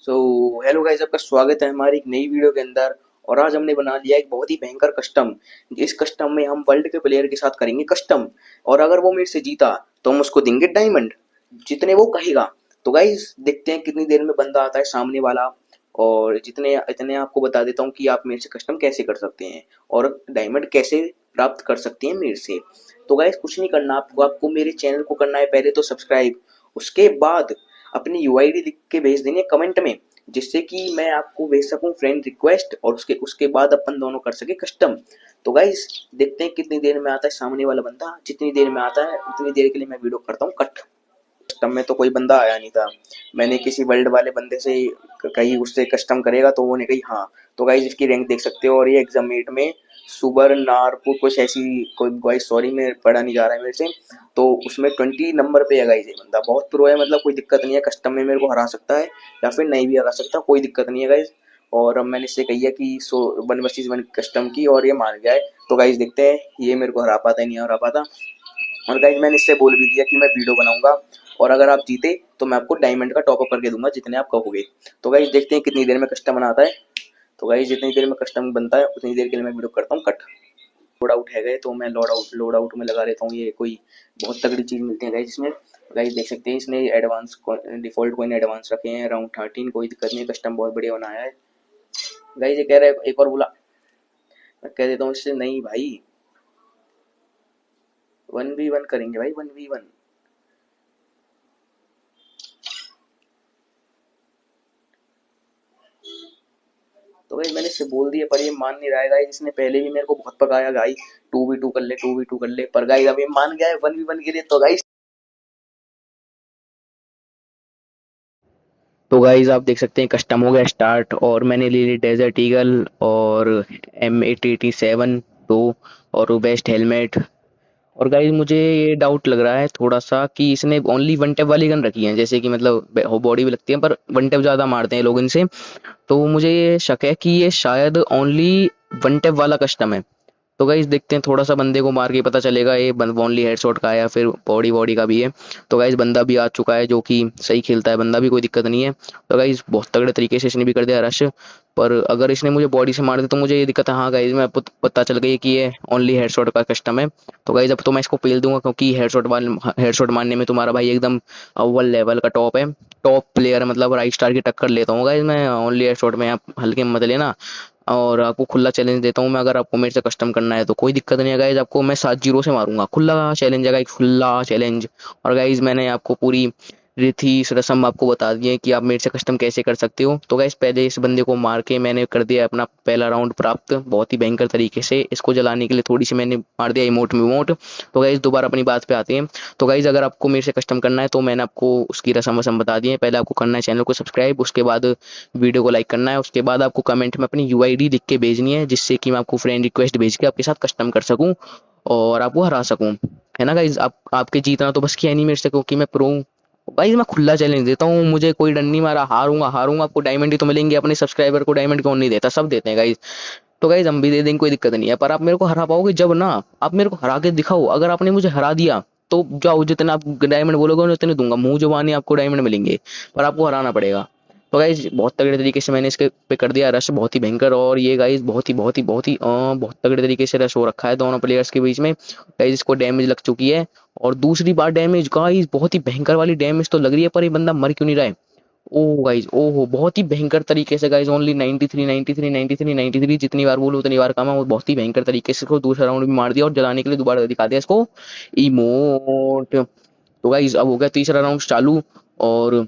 So hello guys, आपका स्वागत है हमारी एक नई वीडियो के अंदर। और आज हमने बना लिया एक बहुत ही भयंकर कस्टम। इस कस्टम में हम वर्ल्ड के प्लेयर के साथ करेंगे कस्टम। और अगर वो मेरे से जीता तो हम उसको देंगे डायमंड, जितने वो कहेगा। तो गाइस देखते हैं कितनी देर में बंदा आता है सामने वाला। और जितने इतने आपको बता देता हूँ कि आप मेरे से कस्टम कैसे कर सकते हैं और डायमंड कैसे प्राप्त कर सकते हैं मेरे से। तो गाइस कुछ नहीं करना आपको, मेरे चैनल को करना है पहले तो सब्सक्राइब। उसके बाद अपनी यूआईडी लिख के भेज देनी है कमेंट में, जिससे कि मैं आपको भेज सकूं फ्रेंड रिक्वेस्ट, और उसके उसके बाद अपन दोनों कर सके कस्टम। तो गाइस देखते हैं कितनी देर में आता है सामने वाला बंदा। जितनी देर में आता है उतनी देर के लिए मैं वीडियो करता हूँ कट। कस्टम में तो कोई बंदा आया नहीं था। मैंने किसी वर्ल्ड वाले बंदे से कही उससे कस्टम करेगा, तो उन्होंने कही हाँ। तो गाइस इसकी रैंक देख सकते हो। और ये एग्जाम मेट में सुबर नारपुर कुछ ऐसी कोई, गाइस सॉरी मैं पढ़ा नहीं जा रहा है मेरे से। तो उसमें 20 नंबर पे है गाइस। ये बंदा बहुत प्रो है, मतलब कोई दिक्कत नहीं है, कस्टम में मेरे को हरा सकता है या फिर नहीं भी हरा सकता, कोई दिक्कत नहीं है गाइस। और अब मैंने इससे कही है कि 1 वर्सेस 1 कस्टम की, और ये मान गया है। तो गाइस देखते हैं ये मेरे को हरा पाता है नहीं हरा पाता। और गाइस मैंने इससे बोल भी दिया कि मैं वीडियो बनाऊंगा, और अगर आप जीते तो मैं आपको डायमंड का टॉप अप करके दूंगा जितने आप कहोगे। तो गाइस देखते हैं कितनी देर में कस्टम बनाता है। तो गाइस जितनी देर में कस्टम बनता है उतनी देर के लिए मैं वीडियो करता हूँ कट। लोड आउट है गए तो मैं लोड आउट में लगा लेता हूँ। ये कोई बहुत तगड़ी चीज मिलती है गाइस इसमें। गाइस देख सकते हैं इसने एडवांस डिफॉल्ट कोइन एडवांस रखे हैं अराउंड 13। कोई दिक्कत नहीं, कस्टम बहुत बढ़िया बनाया है। गाइस ये कह रहा है एक और बोला, मैं कह देता हूँ इससे नहीं भाई, 1v1 करेंगे भाई, 1v1। तो भाई मैंने इससे बोल दिया पर ये मान नहीं रहा है गाइस। इसने पहले भी मेरे को बहुत पकाया भाई, 2v2 कर ले 2v2 कर ले, पर गाइस अब ये मान गया है 1v1 के लिए। तो गाइस आप देख सकते हैं कस्टम हो गया स्टार्ट, और मैंने ले ली डेजर्ट ईगल और M887 2 और बेस्ट हेलमेट। और गाइस मुझे ये डाउट लग रहा है थोड़ा सा कि इसने ओनली वन टैप वाली गन रखी है, जैसे कि मतलब बॉडी भी लगती है पर वन टैप ज़्यादा मारते हैं लोग इनसे। तो मुझे ये शक है कि ये शायद ओनली वन टैप वाला कस्टम है। तो गाइस देखते हैं, थोड़ा सा बंदे को मार के पता चलेगा ये ओनली हेडशॉट का है या फिर बॉडी बॉडी का भी है। तो गाइस बंदा भी आ चुका है जो कि सही खेलता है, बंदा भी कोई दिक्कत नहीं है। तो गाइस बहुत तगड़े तरीके से इसने भी कर दिया रश। पर अगर इसने मुझे बॉडी से मार दिया तो मुझे ये दिक्कत है। हाँ गाइस मैं पता चल गई कि ये ओनली हेडशॉट का कस्टम है। तो गाइस अब तो मैं इसको पेल दूंगा, क्योंकि हेडशॉट मारने में तुम्हारा भाई एकदम अव्वल लेवल का टॉप है। टॉप प्लेयर मतलब राइट स्टार की टक्कर लेता हूँ गाइस मैं ओनली हेडशॉट में, आप हल्के में मत लेना। और आपको खुला चैलेंज देता हूँ मैं, अगर आपको मेरे से कस्टम करना है तो कोई दिक्कत नहीं है गाइज। आपको मैं 7-0 से मारूंगा, खुला चैलेंज है गाइज, खुला चैलेंज। और गाइज मैंने आपको पूरी रीति रसम आपको बता दी है कि आप मेरे से कस्टम कैसे कर सकते हो। तो गाइज पहले इस बंदे को मार के मैंने कर दिया अपना पहला राउंड प्राप्त बहुत ही भयंकर तरीके से। इसको जलाने के लिए थोड़ी सी मैंने मार दिया इमोट में इमोट। तो गाइज दोबारा अपनी बात पे आते हैं। तो गाइज अगर आपको मेरे से कस्टम करना है तो मैंने आपको उसकी रसम वसम बता दी है। पहले आपको करना है चैनल को सब्सक्राइब, उसके बाद वीडियो को लाइक करना है, उसके बाद आपको कमेंट में अपनी यूआईडी लिख के भेजनी है, जिससे कि मैं आपको फ्रेंड रिक्वेस्ट भेज के आपके साथ कस्टम कर सकूं और आपको हरा सकूं। है ना गाइज, आप आपके जीतना तो बस किया नहीं मेरे से, क्योंकि मैं प्रो हूं। गाइज मैं खुला चैलेंज देता हूँ, मुझे कोई डर नहीं, मारा हारूंगा हारूंगा, आपको डायमंड ही तो मिलेंगे। अपने सब्सक्राइबर को डायमंड कौन नहीं देता, सब देते हैं गाइज। तो गाइज हम भी दे देंगे, कोई दिक्कत नहीं है। पर आप मेरे को हरा पाओगे जब ना, आप मेरे को हरा के दिखाओ। अगर आपने मुझे हरा दिया तो जाओ, जितना आप डायमंड बोलोगे मैं उतने दूंगा, मुंह जुबानी आपको डायमंड मिलेंगे, पर आपको हराना पड़ेगा। तो गाइज बहुत तगड़े तरीके से मैंने इसके पे कर दिया रश, बहुत ही भयंकर। और ये गाइज बहुत तगड़े तरीके से रश हो रखा है दोनों प्लेयर्स के बीच में। गाइज इसको डैमेज लग चुकी है, और दूसरी बार डैमेज गाइज बहुत ही भयंकर वाली डैमेज तो लग रही है, पर ये बंदा मर क्यों नहीं रहा है। ओह गाइज ओहो, बहुत ही भयंकर तरीके से गाइज, ओनली 93 93 93 93, जितनी बार बोलो उतनी बार कम है। वो बहुत ही भयंकर तरीके से इसको दूसरा राउंड भी मार दिया, और जलाने के लिए दोबारा दिखा दिया इसको इमोट। तो गाइज अब हो गया तीसरा राउंड चालू, और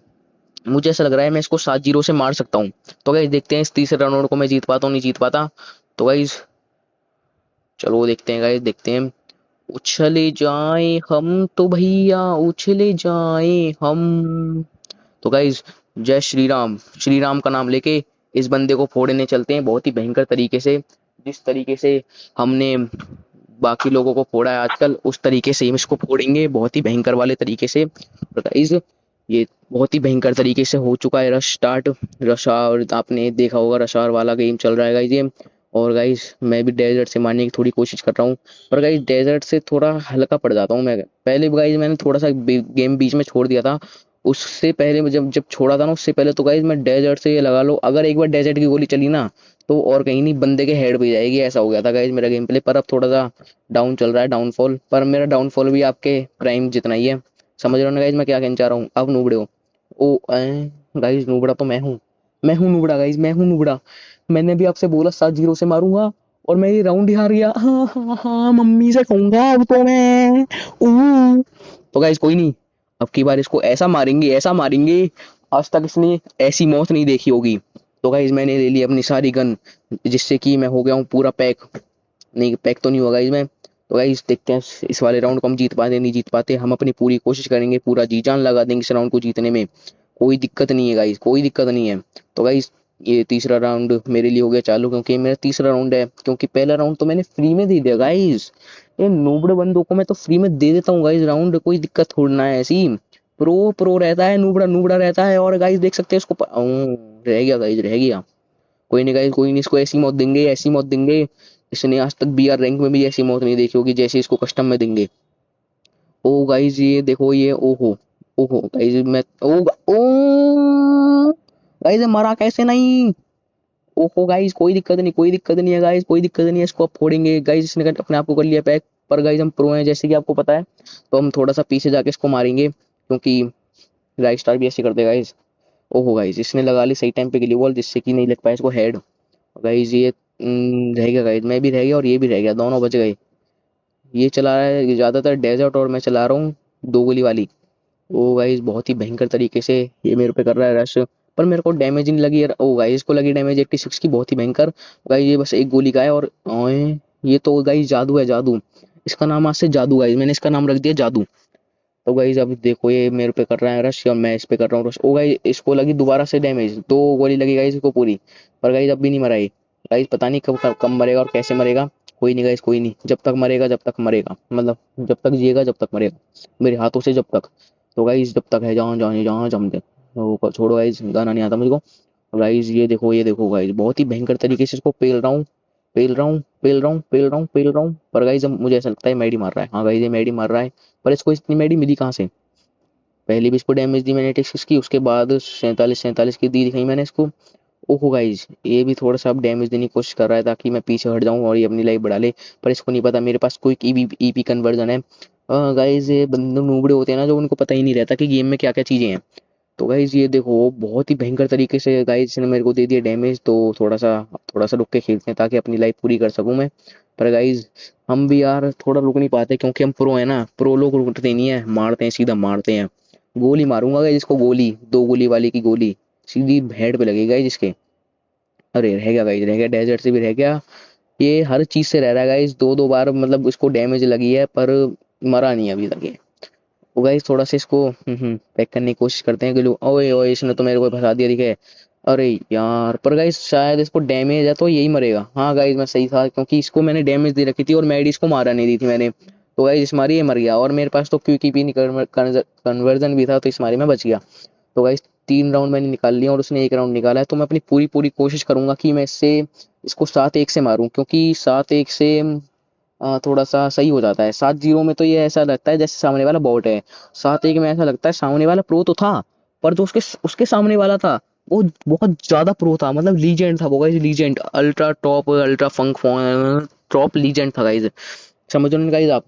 मुझे ऐसा लग रहा है मैं इसको 7-0 से मार सकता हूँ। तो गाइज देखते हैं इस तीसरे राउंड को मैं जीत पाता हूँ नहीं जीत पाता। तो गाइज चलो देखते हैं गाइज, देखते हैं। उछले जाए हम तो भैया उछले जाए हम। तो गाइज जय श्री राम, श्री राम का नाम लेके इस बंदे को फोड़ने चलते हैं बहुत ही भयंकर तरीके से। जिस तरीके से हमने बाकी लोगों को फोड़ा है आजकल, उस तरीके से हम इसको फोड़ेंगे बहुत ही भयंकर वाले तरीके से। और गाइज ये बहुत ही भयंकर तरीके से हो चुका है रश स्टार्ट। रशार आपने देखा होगा, रशार वाला गेम चल रहा है गाइज ये। और गाइज मैं भी डेजर्ट से मारने की थोड़ी कोशिश कर रहा हूँ, पर गाइज डेजर्ट से थोड़ा हल्का पड़ जाता हूँ मैं। पहले गाइज मैंने थोड़ा सा गेम बीच में छोड़ दिया था, उससे पहले मैं जब जब छोड़ा था ना, उससे पहले तो गाइस मैं डेजर्ट से ये लगा लो, अगर एक बार डेजर्ट की गोली चली ना तो और कहीं नहीं, बंदे के हेड पे जाएगी, ऐसा हो गया था गाइस मेरा गेम प्ले। पर अब थोड़ा सा डाउन चल रहा है, डाउनफॉल, पर मेरा डाउनफॉल भी आपके प्राइम जितना ही है। समझ रहे हो ना गाइस मैं क्या कहना चाह रहा हूँ? अब नूबड़े हो। ओ गाइस नूबड़ा तो मैं हूँ नूबड़ा गाइस, मैं हूँ नूबड़ा। मैंने भी आपसे बोला 7-0 से मारूंगा और मैं ये राउंड ही हार गया। हाँ हाँ हाँ, मम्मी से कहूंगा अब तो मैं। तो गाइस कोई नहीं, अब की बार इसको ऐसा मारेंगे, ऐसा मारेंगे, आज तक इसने ऐसी मौत नहीं देखी होगी। तो गाइस मैंने ले ली अपनी सारी गन, जिससे कि मैं हो गया हूँ पूरा पैक। नहीं, पैक तो नहीं होगा इसमें। तो गाइस देखते हैं इस वाले राउंड को हम जीत पाते नहीं जीत पाते। हम अपनी पूरी कोशिश करेंगे, पूरा जी जान लगा देंगे इस राउंड को जीतने में। कोई दिक्कत नहीं है गाइस, कोई दिक्कत नहीं है। तो गाइस ये तीसरा राउंड मेरे लिए हो गया चालू, क्योंकि ये मेरा तीसरा राउंड है, क्योंकि पहला राउंड तो मैंने फ्री में दे दिया गाइस। ये नूबड़े बंदों को मैं तो फ्री में दे देता हूँ गाइस राउंड, कोई दिक्कत थोड़ी ना है ऐसी। प्रो प्रो रहता है, नूबड़ा नूबड़ा रहता है। और गाइस देख सकते हैं इसको रह गया गाइस, रह गया। कोई नहीं गाइस, कोई नहीं, इसको ऐसी मौत देंगे, ऐसी मौत देंगे। इसने आज तक बीआर रैंक में भी ऐसी मौत नहीं देखी होगी जैसे इसको कस्टम में देंगे। ओ गाइस ये देखो, ये ओहो, ओहो गाइस मैं ओ गाइस मरा कैसे नहीं? ओहो गाइस कोई दिक्कत नहीं, कोई दिक्कत नहीं है गाइस, कोई दिक्कत नहीं है, इसको अब फोड़ेंगे गाइस। इसने अपने आप को कर लिया पैक। पर गाइस हम प्रो हैं जैसे कि आपको पता है, तो हम थोड़ा सा पीछे जाके इसको मारेंगे, क्योंकि राइट स्टार भी ऐसे करते गाइस। ओहो गाइस इसने लगा ली सही टाइम पे गिली बॉल, जिससे कि नहीं लग पाया इसको हेड। गाइस ये रह गया गाइस, मैं भी रह गया और ये भी रह गया, दोनों बच गए। ये चला रहा है ज्यादातर डेजर्ट और मैं चला रहा हूँ दो गोली वाली। ओ गाइस बहुत ही भयंकर तरीके से ये मेरे पे कर रहा है रश, पर मेरे को डैमेज नहीं लगी यार। ओ गाइस इसको लगी डैमेज 86 की, बहुत ही भयंकर। गाइस ये बस एक गोली का है और ओए, ये तो गाइस जादू है, जादू। इसका नाम आज से जादू गाइस, मैंने इसका नाम रख दिया जादू। तो गाइस अब देखो ये मेरे पे कर रहा है रश और मैं इस पे कर रहा हूँ रश। ओ गाइस इसको लगी दोबारा से डैमेज, दो गोली लगी गाइस इसको पूरी। पर गाइस अब भी नहीं मरा ये। गाइस पता नहीं कब मरेगा और कैसे मरेगा। कोई नहीं गाइस, कोई नहीं, जब तक मरेगा जब तक मरेगा, मतलब जब तक जिएगा जब तक मरेगा, मेरे हाथों से जब तक। तो गाइस जब तक है, जहाँ जहाँ जहाँ जम दे। वो छोड़ो गाइस, गाना नहीं आता मुझको। गाइस ये देखो गाइस, बहुत ही भयंकर तरीके से इसको पेल रहा हूँ, पेल रहा हूँ, पेल रहा हूँ, पेल रहा हूँ, पेल रहा हूँ। पर गाइस अब मुझे ऐसा लगता है मैडी मार रहा है। हाँ गाइस ये मैडी मार रहा है। पर इसको इतनी मैडी मिली कहाँ से? पहले भी इसको डैमेज दी मैंने 86 की, उसके बाद 47 की दी दिखाई मैंने इसको। ओहो गाइस ये भी थोड़ा सा अब डैमेज देने की कोशिश कर रहा है ताकि मैं पीछे हट जाऊं और ये अपनी लाइफ बढ़ा ले। पर इसको नहीं पता मेरे पास कोई ईपी कन्वर्जन है। गाइस ये बंदे नूबड़े होते हैं ना, जो उनको पता ही नहीं रहता कि गेम में क्या क्या चीजें हैं। तो गाइस ये देखो बहुत ही भयंकर तरीके से गाइस ने मेरे को दे दिया डैमेज। तो थोड़ा सा रुक के खेलते हैं ताकि अपनी लाइफ पूरी कर सकूं मैं। पर गाइस हम भी यार थोड़ा रुक नहीं पाते, क्योंकि हम प्रो है ना, प्रो लोग रुकते नहीं है, मारते हैं सीधा मारते हैं। गोली मारूंगा गाइस इसको, गोली दो गोली वाली की गोली सीधी हेड पे लगेगा गाइस इसके। अरे रह गया गाइस, रह गया, डेजर्ट से भी रह गया। ये हर चीज से रह रहा है गाइस, दो दो बार मतलब इसको डैमेज लगी है, पर मरा नहीं अभी तक ये। तो गाइस थोड़ा सा इसको पैक करने की कोशिश करते हैं ग्लू। ओए ओए इसने तो मेरे को फंसा दिया दिखे। अरे यार, पर गाइस शायद इसको डैमेज है तो यही मरेगा। हाँ गाइस मैं सही था, क्योंकि इसको मैंने डैमेज दे रखी थी और मैडी इसको मारा नहीं दी थी मैंने। तो गाइस इस मारी ये मर गया, और मेरे पास तो क्यूकी भी कन्वर्जन भी था, तो इस मारी में बच गया। तो गाइस 3 राउंड मैंने निकाल लिया और उसने एक राउंड निकाला है। तो मैं अपनी पूरी पूरी कोशिश करूंगा कि मैं इसको 7-1 से मारूं, क्योंकि 7-1 से थोड़ा सा सही हो जाता है। 7-0 में तो ये ऐसा लगता है जैसे सामने वाला बॉट है। 7-1 में ऐसा लगता है सामने वाला प्रो तो था, पर जो उसके उसके सामने वाला था वो बहुत ज्यादा प्रो था, मतलब लीजेंड था वो guys, legend, ultra top, ultra funk top legend था गाइस। समझ रहे हो गाइस आप?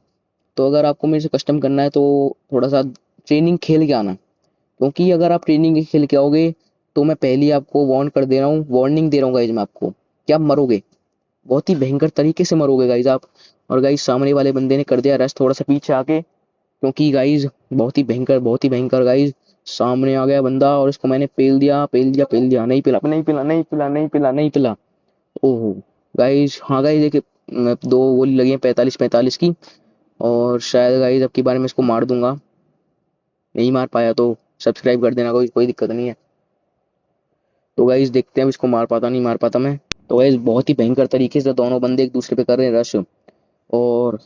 तो अगर आपको मेरे से कस्टम करना है तो थोड़ा सा ट्रेनिंग खेल के आना, क्योंकि अगर आप ट्रेनिंग खेल के आओगे तो मैं पहले ही आपको वार्न कर दे रहा हूँ, वार्निंग दे रहा हूँ गाइज मैं आपको, कि आप मरोगे, बहुत ही भयंकर तरीके से मरोगे गाइज आप। और गाइज सामने वाले बंदे ने कर दिया रश थोड़ा सा पीछे आके, क्योंकि गाइज बहुत ही भयंकर गाइज सामने आ गया बंदा और इसको मैंने पेल दिया, पेल दिया, पेल दिया, नहीं पिला, नहीं पिला, नहीं पिला, नहीं पिला, नहीं पिला। ओहो गाइज, हाँ गाइज देखिए, दो गोली लगी है 45-45 की, और शायद गाइज अब की बार मैं इसको मार दूंगा। नहीं मार पाया तो सब्सक्राइब कर देना, कोई कोई दिक्कत नहीं है। तो गाइस देखते हैं अब इसको मार पाता नहीं मार पाता मैं। तो गाइस बहुत ही भयंकर तरीके से दोनों बंदे एक दूसरे पे कर रहे हैं रश, और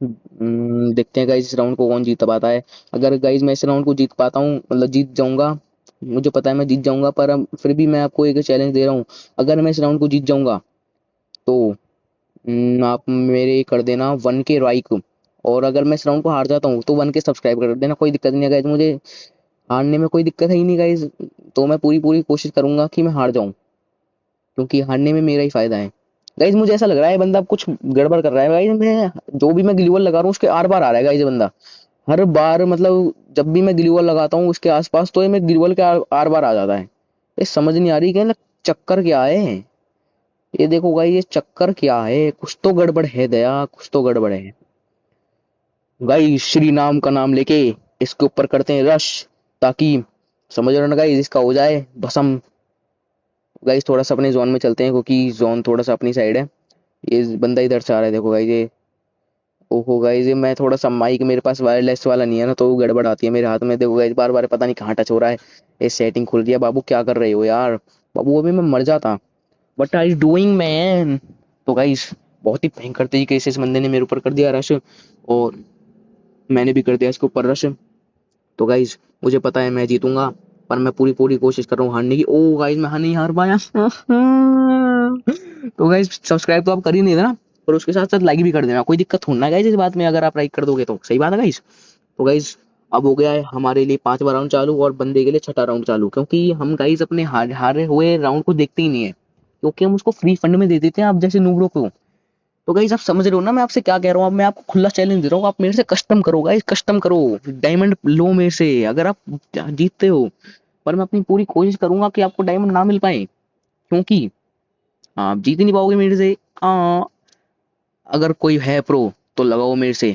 देखते हैं गाइस इस राउंड को कौन जीत पाता है। अगर गाइस मैं इस राउंड को जीत पाता हूँ, मतलब जीत जाऊंगा, मुझे पता है मैं जीत जाऊंगा, पर फिर भी मैं आपको एक चैलेंज दे रहा हूँ। अगर मैं इस राउंड को जीत जाऊंगा तो आप मेरे कर देना 1K लाइक, और अगर मैं इस राउंड को हार जाता हूँ तो 1K सब्सक्राइब कर देना, कोई दिक्कत नहीं है गाइस मुझे। हारने में कोई दिक्कत है ही नहीं गाइज। तो मैं पूरी पूरी कोशिश करूंगा कि मैं हार जाऊं, क्योंकि हारने में मेरा ही फायदा है। गाइज मुझे ऐसा लग रहा है बंदा कुछ गड़बड़ कर रहा है गाइज। मैं जो भी मैं ग्लूवल लगा रहा हूँ उसके आर पार आ रहा है गाइज ये बंदा। हर बार मतलब जब भी मैं ग्लूवल लगाता हूँ उसके आसपास, तो ये मैं ग्लूवल के आर बार आ जाता है। ये समझ नहीं आ रही कि चक्कर क्या है। ये देखो गाइज, ये चक्कर क्या है, कुछ तो गड़बड़ है दया, कुछ तो गड़बड़ है। गाइस श्री नाम का नाम लेके इसके ऊपर करते हैं रश, ताकि समझ रहे हो ना गाइस, इसका हो जाए भस्म। गाइस थोड़ा सा अपने जोन में चलते हैं, क्योंकि जोन थोड़ा सा अपनी साइड है। ये बंदा इधर से आ रहा है, देखो गाइस ये। ओहो गाइस, ये मैं थोड़ा सा माइक मेरे पास वायरलेस वाला नहीं है ना, तो गड़बड़ आती है मेरे हाथ में। देखो गाइस बार बार पता नहीं कहाँ टच हो रहा है। ये सेटिंग खुल रही है। बाबू क्या कर रहे हो यार, बाबू अभी मैं मर जाता। What are you doing man. तो गाइस बहुत ही भयंकर तरीके से इस बंदे ने मेरे ऊपर कर दिया रश, और मैंने भी कर दिया इसके ऊपर रश। तो गाइज मुझे पता है मैं जीतूंगा, पर मैं पूरी पूरी कोशिश कर रहा हूँ हारने की। ओ गाइज मैं नहीं हार पाया। तो गाइज सब्सक्राइब तो आप कर ही नहीं देना, और उसके साथ साथ लाइक भी कर देना। कोई दिक्कत होना है गाइज इस बात में, अगर आप लाइक कर दोगे तो सही बात है गाइज। तो गाइज अब हो गया है हमारे लिए पांचवा राउंड चालू, और बंदे के लिए छठा राउंड चालू, क्योंकि हम गाइज अपने हारे हुए राउंड को देखते ही नहीं है, क्योंकि हम उसको फ्री फंड में दे देते हैं आप जैसे नूबड़ों को। तो गाइस आप समझ रहे हो ना मैं आपसे क्या कह रहा हूँ। अब मैं आपको खुला चैलेंज दे रहा हूँ, आप मेरे से कस्टम करो गाइस, कस्टम करो, डायमंड लो मेरे से अगर आप जीतते हो। पर मैं अपनी पूरी कोशिश करूंगा कि आपको डायमंड ना मिल पाए, क्योंकि आप जीत ही नहीं पाओगे मेरे से। हाँ, अगर कोई है प्रो तो लगाओ मेरे से।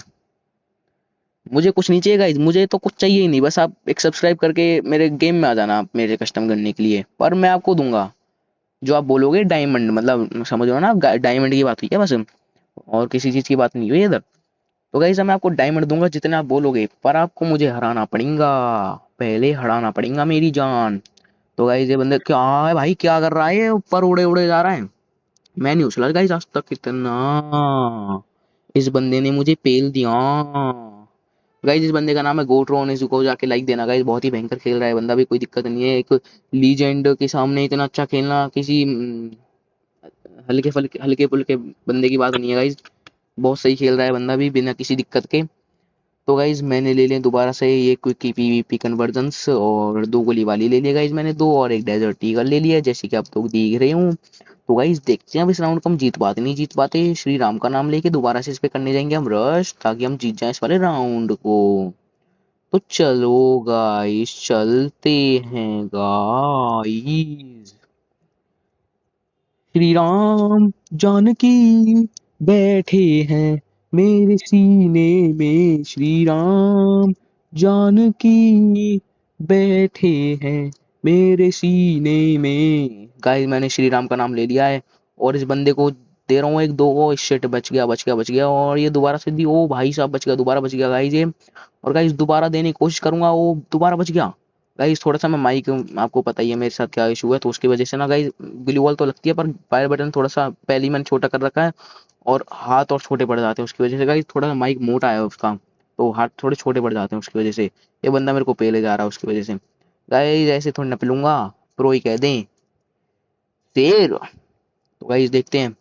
मुझे कुछ नहीं चाहिए गाइस, मुझे तो कुछ चाहिए ही नहीं, बस आप एक सब्सक्राइब करके मेरे गेम में आ जाना आप मेरे कस्टम करने के लिए। पर मैं आपको दूंगा जो आप बोलोगे डायमंड, मतलब समझ लो ना, डायमंड की बात हुई है बस, और किसी चीज की बात नहीं हुई इधर। तो गाइस मैं आपको डायमंड दूंगा जितने आप बोलोगे, पर आपको मुझे हराना पड़ेगा, पहले हराना पड़ेगा मेरी जान। तो गाइस ये बंदे क्या है भाई, क्या कर रहा है ये, ऊपर उड़े उड़े जा रहा है। मैं नहीं उछला गाइस आज तक कितना, इस बंदे ने मुझे पेल दिया। गाइस इस बंदे का नाम है गोट्रोन, इसको जाके लाइक देना गाइस, बहुत ही भयंकर खेल रहा है बंदा भी, कोई दिक्कत नहीं है। एक लीजेंड के सामने इतना अच्छा खेलना किसी हल्के फुल्के बंदे की बात नहीं है गाइस। बहुत सही खेल रहा है बंदा भी बिना किसी दिक्कत के। तो गाइज मैंने ले लिया दोबारा से ये क्विक पीवीपी कन्वर्जन्स, और दो गोली वाली ले लिया गाइज मैंने दो, और एक डेजर्ट ईगल ले लिया जैसे कि आप लोग देख रहे हूँ। तो गाइज देखते हैं अब इस राउंड को हम जीत पाते नहीं जीत पाते। श्री राम का नाम लेके दोबारा से इस पे करने जाएंगे हम रश, ताकि हम जीत जाएं इस वाले राउंड को। तो चलो गाइस चलते हैं गाइस। श्री राम जानकी बैठे हैं मेरे सीने में, श्री राम जानकी बैठे हैं मेरे सीने में। गाइस मैंने श्री राम का नाम ले लिया है, और इस बंदे को दे रहा हूँ एक दो। ओ शिट, बच गया बच गया बच गया, और ये दोबारा से दी। ओ भाई साहब बच गया, दोबारा बच गया गाइस ये। और गाइस दोबारा देने की कोशिश करूंगा, वो दोबारा बच गया। गाइस थोड़ा सा मैं माइक, आपको पता ही है मेरे साथ क्या इशू है, तो उसकी वजह से ना गाइस ग्लू वॉल तो लगती है, पर फायर बटन थोड़ा सा पहले ही मैंने छोटा कर रखा है, और हाथ और छोटे पड़ जाते हैं उसकी वजह से गाइस। थोड़ा सा माइक मोटा है उसका, तो हाथ थोड़े छोटे पड़ जाते हैं उसकी वजह से। ये बंदा मेरे को पेले जा रहा है उसकी वजह से। गाइस ऐसे थोड़ी ना पिलूंगा, प्रो ही कह दें शेर। तो गाइस देखते हैं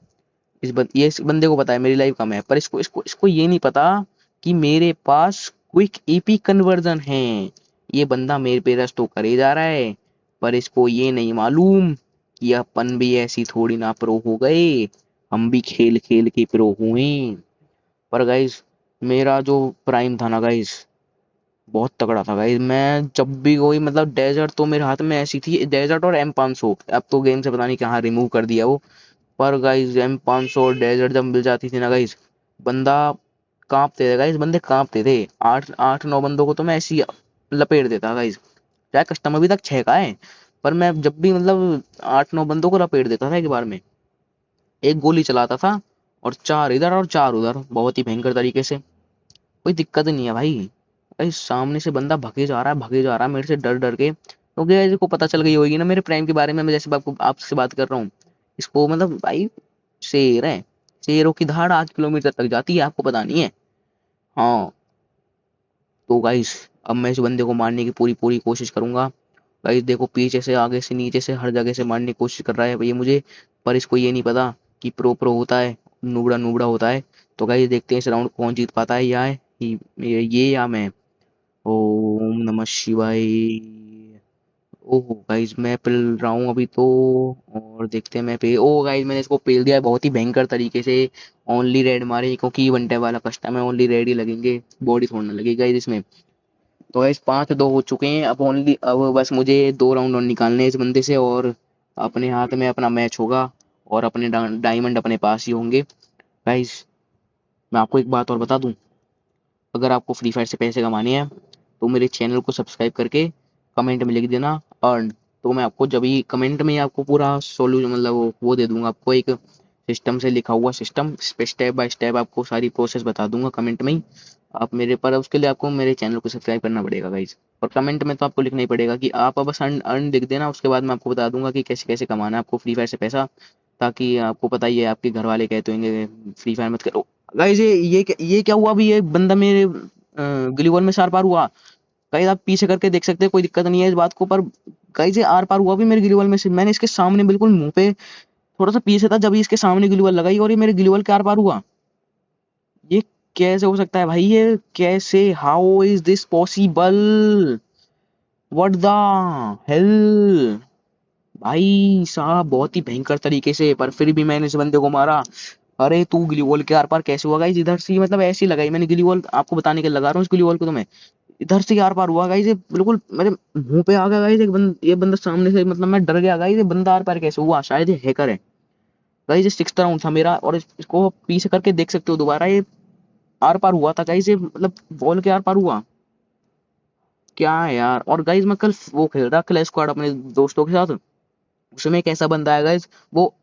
ये इस बंदे को पता है मेरी लाइफ कम है, पर इसको इसको इसको ये नहीं पता कि मेरे पास क्विक एपी कन्वर्जन है। ये बंदा मेरे पे रश तो करे जा रहा है, पर इसको ये नहीं मालूम कि अपन भी ऐसी थोड़ी ना प्रो हो गए, हम भी खेल खेल के प्रो हुए। पर गाइस मेरा जो प्राइम था ना गाइस, बहुत तगड़ा था गाइस। मैं जब भी कोई मतलब डेजर्ट तो मेरे हाथ में ऐसी थी, डेजर्ट और M500, अब तो गेम से पता नहीं कहाँ रिमूव कर दिया वो। पर गाइस M500 और डेजर्ट जब मिल जाती थी ना गाइस, बंदा कांपते थे गाइस, बंदे कांपते थे। आठ आठ नौ बंदों को तो मैं ऐसी लपेट देता गाइस। चाहे कस्टम अभी तक 6 का है, पर मैं जब भी मतलब 8 9 बंदों को लपेट देता था एक बार में। एक गोली चलाता था, और चार इधर और चार उधर, बहुत ही भयंकर तरीके से। कोई दिक्कत नहीं है भाई। भाई सामने से बंदा भगे जा रहा है, भगे जा रहा है मेरे से डर डर के, क्योंकि इसको पता चल गई होगी ना मेरे प्राइम के बारे में। मैं जैसे आपको आपसे बात कर रहा हूँ, इसको मतलब भाई शेर है। शेरों की धाड़ 8 किलोमीटर तक जाती है, आपको पता नहीं है। हाँ। तो गाइस अब मैं इस बंदे को मारने की पूरी पूरी कोशिश करूंगा। गाइस देखो पीछे से आगे से नीचे से हर जगह से मारने की कोशिश कर रहा है ये मुझे, पर इसको ये नहीं पता कि प्रो प्रो होता है, नूबड़ा नूबड़ा होता है। तो गाइस देखते हैं इस राउंड कौन जीत पाता है, या ये या मैं। ओम नमः शिवाय। ओह गाइस मैं पेल रहा हूँ अभी तो। और देखते हैं मैं पे ओ गाइस मैंने इसको पेल दिया है बहुत ही भयंकर तरीके से। ओनली रेड मारे क्योंकि वन टैप वाला कस्टम है, ओनली रेड ही लगेंगे, बॉडी थोड़ा ना लगेगी गाइस इसमें। तो गाइस 5-2 हो चुके हैं, अब बस मुझे 2 राउंड और निकालने हैं इस बंदे से, और अपने हाथ में अपना मैच होगा, और अपने डायमंड अपने पास ही होंगे। गाइस मैं आपको एक बात और बता दूं, अगर आपको फ्री फायर से पैसे कमाने हैं तो मेरे चैनल को सब्सक्राइब करके कमेंट में लिख देना अर्न। तो मैं आपको जब ही कमेंट में आपको पूरा सोल्यूशन मतलब वो दे दूंगा, आपको एक सिस्टम से लिखा हुआ सिस्टम, स्टेप बाय स्टेप आपको सारी प्रोसेस बता दूंगा कमेंट में ही। आप मेरे पर उसके लिए आपको मेरे चैनल को सब्सक्राइब करना पड़ेगा गाइज। और कमेंट में तो आपको लिखना ही पड़ेगा कि आप बस अर्न अर्न लिख देना, उसके बाद मैं आपको बता दूंगा कि कैसे कैसे कमाना है आपको फ्री फायर से पैसा। ताकि आपको पता ही है आपके घर वाले कहते होंगे फ्री फायर मत करो। गाइस ये क्या हुआ अभी, ये बंदा मेरे ग्लूवल में सार पार हुआ। गाइस आप पीछे करके देख सकते हैं, कोई दिक्कत नहीं है इस बात को, पर गाइस ये आर पार हुआ भी मेरे ग्लूवल में से। मैंने इसके सामने बिल्कुल मुंह पे थोड़ा सा पीछे था जब इसके सामने ग्लूवल लगाई, और ये मेरे ग्लूवल के आर पार हुआ। ये कैसे हो सकता है भाई, ये कैसे, how is this possible, what the hell. भाई साहब बहुत ही भयंकर तरीके से, पर फिर भी मैंने इस बंदे को मारा। अरे तू ग्लूवॉल के आर पार कैसे हुआ गाइस, इधर से ही मतलब ऐसे ही लगाई मैंने ग्लूवॉल, आपको बताने के लिए लगा रहा हूँ इस ग्लूवॉल को तो मैं। इधर से ही आर पार हुआ गाइस, ये बिल्कुल मेरे मुंह पे आ गया गाइस, ये बंदा सामने से, मतलब मैं डर गया गाइस, ये बंदा आर पार कैसे हुआ, शायद ये हैकर है। गाइस ये 6th राउंड था मेरा, और इसको पीछे करके देख सकते हो दोबारा, ये आर पार हुआ था गाइस, ये मतलब बॉल के आर पार हुआ। क्या है यार। और गाइस मैं कल वो खेल रहा क्लैश स्क्वाड अपने दोस्तों के साथ, उसमें एक ऐसा बंदा है गाइस, वो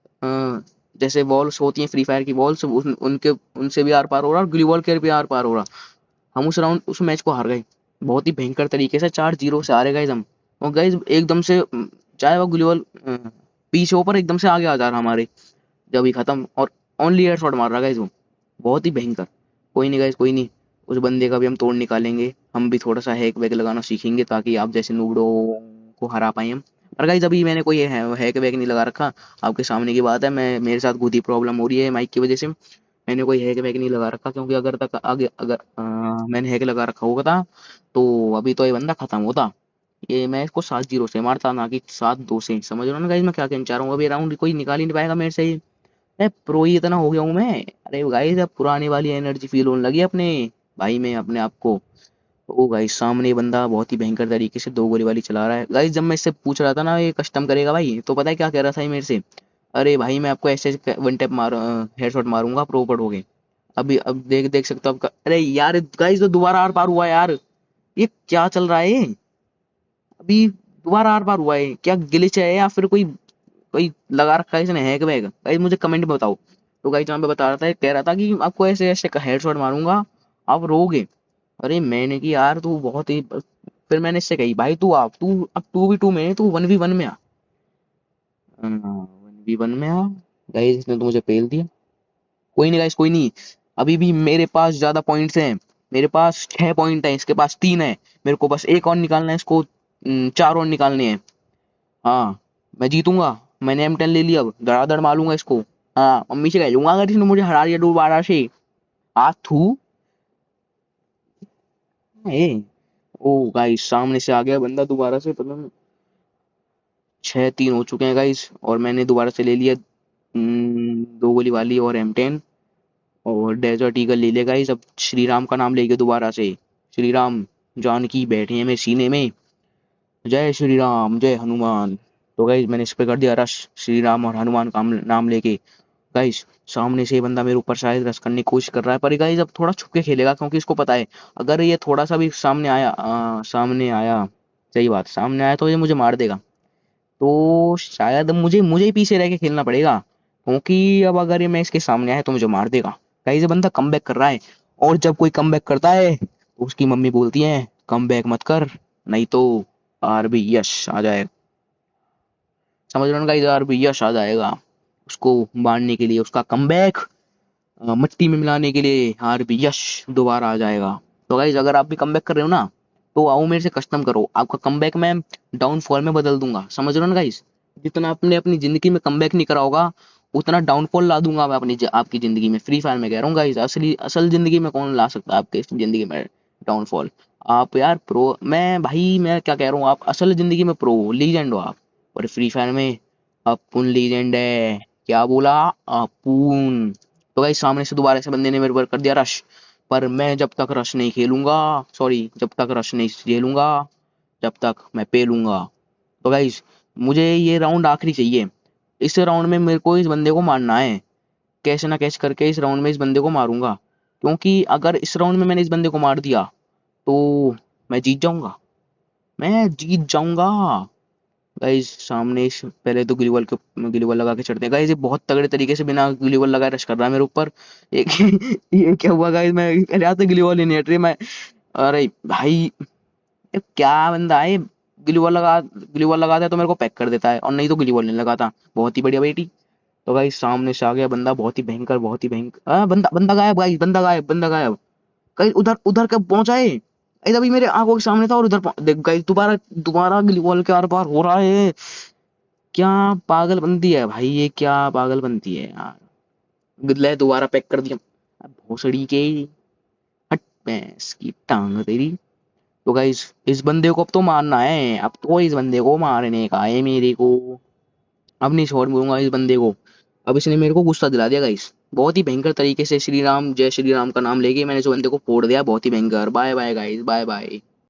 जैसे वॉल्स होती हैं फ्री फायर की वॉल्स, उनके उनसे भी आर पार हो रहा और ग्लू वॉल के भी आर पार हो रहा। हम उस मैच को हार गए बहुत ही भयंकर तरीके से, 4-0 से हारे गाइस हम। और गाइस एकदम से चाहे वो ग्लू वॉल पीछे ऊपर एकदम से आगे आ जा रहा हमारे, जब ही खत्म, और ओनली हेड शॉट मार रहा गाइस वो, बहुत ही भयंकर। कोई नहीं गाइस कोई नहीं, उस बंदे का भी हम तोड़ निकालेंगे, हम भी थोड़ा सा हैक वैक लगाना सीखेंगे ताकि आप जैसे नूबड़ो को हरा पाए हम। और गाइस अभी मैंने कोई हैक वैक नहीं लगा रखा, आपके सामने की बात है, मैं मेरे साथ खुद ही प्रॉब्लम हो रही है माइक की वजह से। मैंने कोई हैक वैक नहीं लगा रखा, क्योंकि अगर तक आगे अगर मैंने हैक लगा रखा होगा था तो अभी तो ये बंदा खत्म होता। ये मैं इसको 7-0 से मारता ना कि 7-2 से, समझ रहे हो ना गाइस मैं क्या कहना चाह रहा हूँ। अभी राउंड कोई निकाल ही नहीं पाएगा मेरे से। अरे प्रो ही इतना हो गया हूँ मैं। अरे गाइस अब पुरानी वाली एनर्जी फील होने लगी अपने भाई में अपने आप को। ओ गाइस सामने ये बंदा बहुत ही भयंकर तरीके से 2 गोली वाली चला रहा है गाइस। जब मैं इससे पूछ रहा था ना ये कस्टम करेगा भाई, तो पता है क्या कह रहा था ये मेरे से, अरे भाई मैं आपको ऐसे वन टैप मार हेडशॉट मारूंगा प्रो पड़ोगे। अभी अब देख देख सकते हो आपका, अरे यार गाइस तो दोबारा आर पार हुआ यार, ये क्या चल रहा है। अभी दोबारा आर पार हुआ है, क्या ग्लिच है या फिर कोई कोई लगा रखा है इसने हैक वैक गाइस, मुझे कमेंट में बताओ। तो गाइस जहाँ पे बता रहा था, कह रहा था कि आपको ऐसे ऐसे हेडशॉट मारूंगा आप रोगे। अरे मैंने कि यार तू बहुत ही, फिर मैंने इससे कही भाई तू अब 2v2 में है, तू 1v1 में आ, 1v1 में आ। गाइस इसने तो मुझे पेल दिया। कोई नहीं गाइस कोई नहीं, अभी भी मेरे पास ज्यादा पॉइंट्स हैं, मेरे पास 6 पॉइंट है, इसके पास 3 है। मेरे को बस एक और निकालना है, इसको 4 और निकालने हैं। हाँ मैं जीतूंगा, मैंने M10 ले लिया, अब धड़ाधड़ मारूंगा इसको। हाँ मम्मी से कह लूंगा अगर इसने मुझे हरा दिया दोबारा से। आ थू ए। ओ गाइस सामने से आ गया बंदा दोबारा से, पता नहीं 6-3 हो चुके हैं गाइस, और मैंने दोबारा से ले लिया 2 गोली वाली और M10, और डेजर्ट ईगल ले लिया गाइस। अब श्री राम का नाम लेके दोबारा से, श्री राम जानकी बैठे हैं मेरे सीने में, जय श्री राम जय हनुमान। तो गाइस मैंने इस पे कर दिया रश, श्री राम और हनुमान का नाम लेके। गाइस सामने से ये बंदा मेरे ऊपर शायद रश करने की कोशिश कर रहा है, पर गाइस अब थोड़ा छुप के खेलेगा क्योंकि इसको पता है अगर ये थोड़ा सा भी सामने आया, सही बात सामने आया तो ये मुझे मार देगा। तो शायद मुझे मुझे ही पीछे रह के खेलना पड़ेगा, क्योंकि अब अगर ये मैं इसके सामने आया तो मुझे मार देगा। गाइस ये बंदा कमबैक कर रहा है, और जब कोई कमबैक करता है तो उसकी मम्मी बोलती है कमबैक मत कर, नहीं तो आरबी यश आ जाए। समझ रहे हो ना गाइस, आरबी यश आ जाएगा उसको मारने के लिए, उसका कमबैक मिट्टी में मिलाने के लिए आरबी यश दोबारा आ जाएगा। तो गाइज अगर आप भी कमबैक कर रहे हो ना, तो आओ मेरे से कस्टम करो, आपका कमबैक मैं डाउनफॉल में बदल दूंगा, समझ रहे हो ना गाइज। जितना आपने अपनी जिंदगी में कमबैक नहीं करा होगा, उतना डाउनफॉल ला दूंगा मैं आपकी जिंदगी में, फ्री फायर में कह रहा हूँ गाइज। असली असल जिंदगी में कौन ला सकता है आपके जिंदगी में डाउनफॉल। आप यार प्रो, मैं भाई मैं क्या कह रहा हूँ, आप असल जिंदगी में प्रो लीजेंड हो आप, और फ्री फायर में अपुन लीजेंड है। क्या बोला? अपुन। तो भाई सामने से दोबारा से बंदे ने मेरे पर कर दिया रश, पर मैं जब तक रश नहीं खेलूंगा, सॉरी जब तक रश नहीं झेलूंगा, जब तक मैं पेलूंगा। तो गाइस मुझे ये राउंड आखिरी चाहिए। इस राउंड में मेरे को इस बंदे को मारना है, कैसे ना कैसे करके इस राउंड में इस बंदे को मारूंगा, क्योंकि अगर इस राउंड में मैंने इस बंदे को मार दिया तो मैं जीत जाऊंगा, मैं जीत जाऊंगा। गाइस सामने पहले तो ग्लूवल के, ग्लूवल लगा के चढ़ते हैं गाइस, ये बहुत तगड़े तरीके से बिना ग्लूवल लगाए रश कर रहा है मेरे ऊपर। एक ये क्या हुआ गाइस, मैं पहले आता ग्लूवल ही नहीं हट रही मैं। अरे भाई, ये क्या बंदा है, ग्लूवल लगाता है तो मेरे को पैक कर देता है, और नहीं तो ग्लूवल नहीं लगाता। बहुत ही बढ़िया बेटी। तो गाइस सामने से आ गया बंदा, बहुत ही भयंकर, बहुत ही भयंकर। बंदा बंदा गायब गाइस, बंदा गायब, बंदा गायब। गाइस उधर उधर कब पहुंचा है? इधर अभी मेरे आंखों के सामने था, और उधर देख गाइस, दोबारा दोबारा ग्लूवल के आर पार हो रहा है। क्या पागल बंदी है भाई, ये क्या पागल बनती है यार। ले दोबारा पैक कर दिया। अब भोसड़ी के, हट, भैंस की टांग तेरी। तो गाइस इस बंदे को अब तो मारना है, अब तो इस बंदे को मारने का है मेरे को। अब नहीं छोड़ दूंगा इस बंदे को। अब इसने मेरे को गुस्सा दिला दिया गाइस, बहुत ही भयंकर तरीके से श्री राम जय श्री राम का नाम लेके मैंने इस बंदे को फोड़ दिया, बहुत ही भयंकर। Bye bye guys, bye bye.